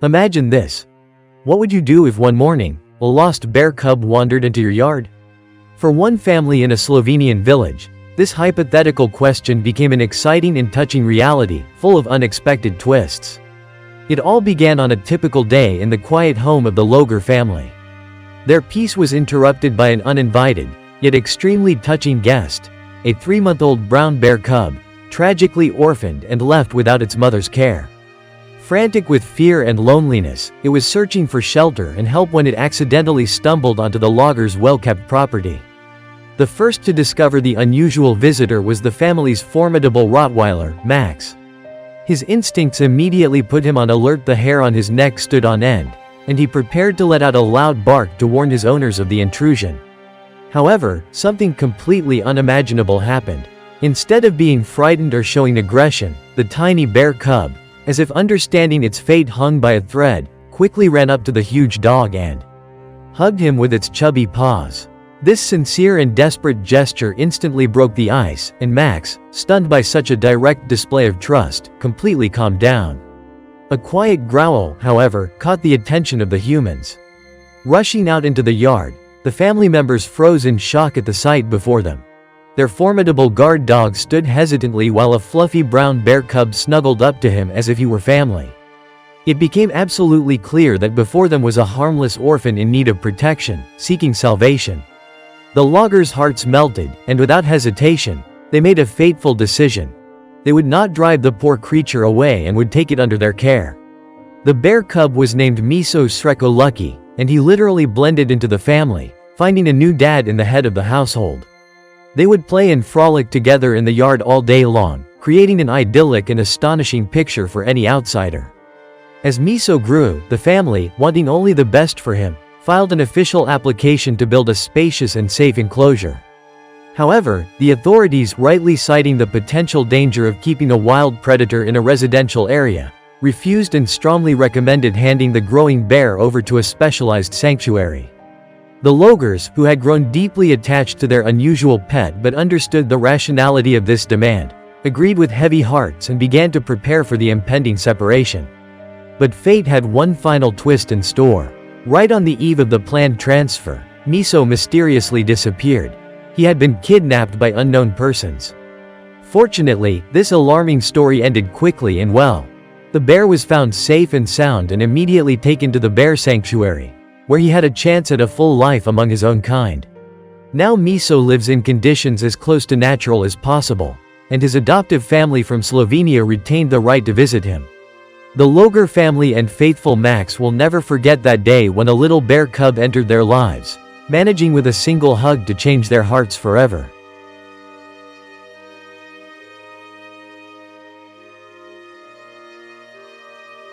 Imagine this. What would you do if one morning, a lost bear cub wandered into your yard? For one family in a Slovenian village, this hypothetical question became an exciting and touching reality, full of unexpected twists. It all began on a typical day in the quiet home of the Logar family. Their peace was interrupted by an uninvited, yet extremely touching guest, a 3-month-old brown bear cub, tragically orphaned and left without its mother's care. Frantic with fear and loneliness, it was searching for shelter and help when it accidentally stumbled onto the Logars' well-kept property. The first to discover the unusual visitor was the family's formidable Rottweiler, Max. His instincts immediately put him on alert. The hair on his neck stood on end, and he prepared to let out a loud bark to warn his owners of the intrusion. However, something completely unimaginable happened. Instead of being frightened or showing aggression, the tiny bear cub, as if understanding its fate hung by a thread, quickly ran up to the huge dog and hugged him with its chubby paws. This sincere and desperate gesture instantly broke the ice, and Max, stunned by such a direct display of trust, completely calmed down. A quiet growl, however, caught the attention of the humans. Rushing out into the yard, the family members froze in shock at the sight before them. Their formidable guard dog stood hesitantly while a fluffy brown bear cub snuggled up to him as if he were family. It became absolutely clear that before them was a harmless orphan in need of protection, seeking salvation. The Logars' hearts melted, and without hesitation, they made a fateful decision. They would not drive the poor creature away and would take it under their care. The bear cub was named Miso Sreko Lucky, and he literally blended into the family, finding a new dad in the head of the household. They would play and frolic together in the yard all day long, creating an idyllic and astonishing picture for any outsider. As Miso grew, the family, wanting only the best for him, filed an official application to build a spacious and safe enclosure. However, the authorities, rightly citing the potential danger of keeping a wild predator in a residential area, refused and strongly recommended handing the growing bear over to a specialized sanctuary. The Logars, who had grown deeply attached to their unusual pet but understood the rationality of this demand, agreed with heavy hearts and began to prepare for the impending separation. But fate had one final twist in store. Right on the eve of the planned transfer, Miso mysteriously disappeared. He had been kidnapped by unknown persons. Fortunately, this alarming story ended quickly and well. The bear was found safe and sound and immediately taken to the bear sanctuary, where he had a chance at a full life among his own kind. Now Miso lives in conditions as close to natural as possible, and his adoptive family from Slovenia retained the right to visit him. The Logar family and faithful Max will never forget that day when a little bear cub entered their lives, managing with a single hug to change their hearts forever.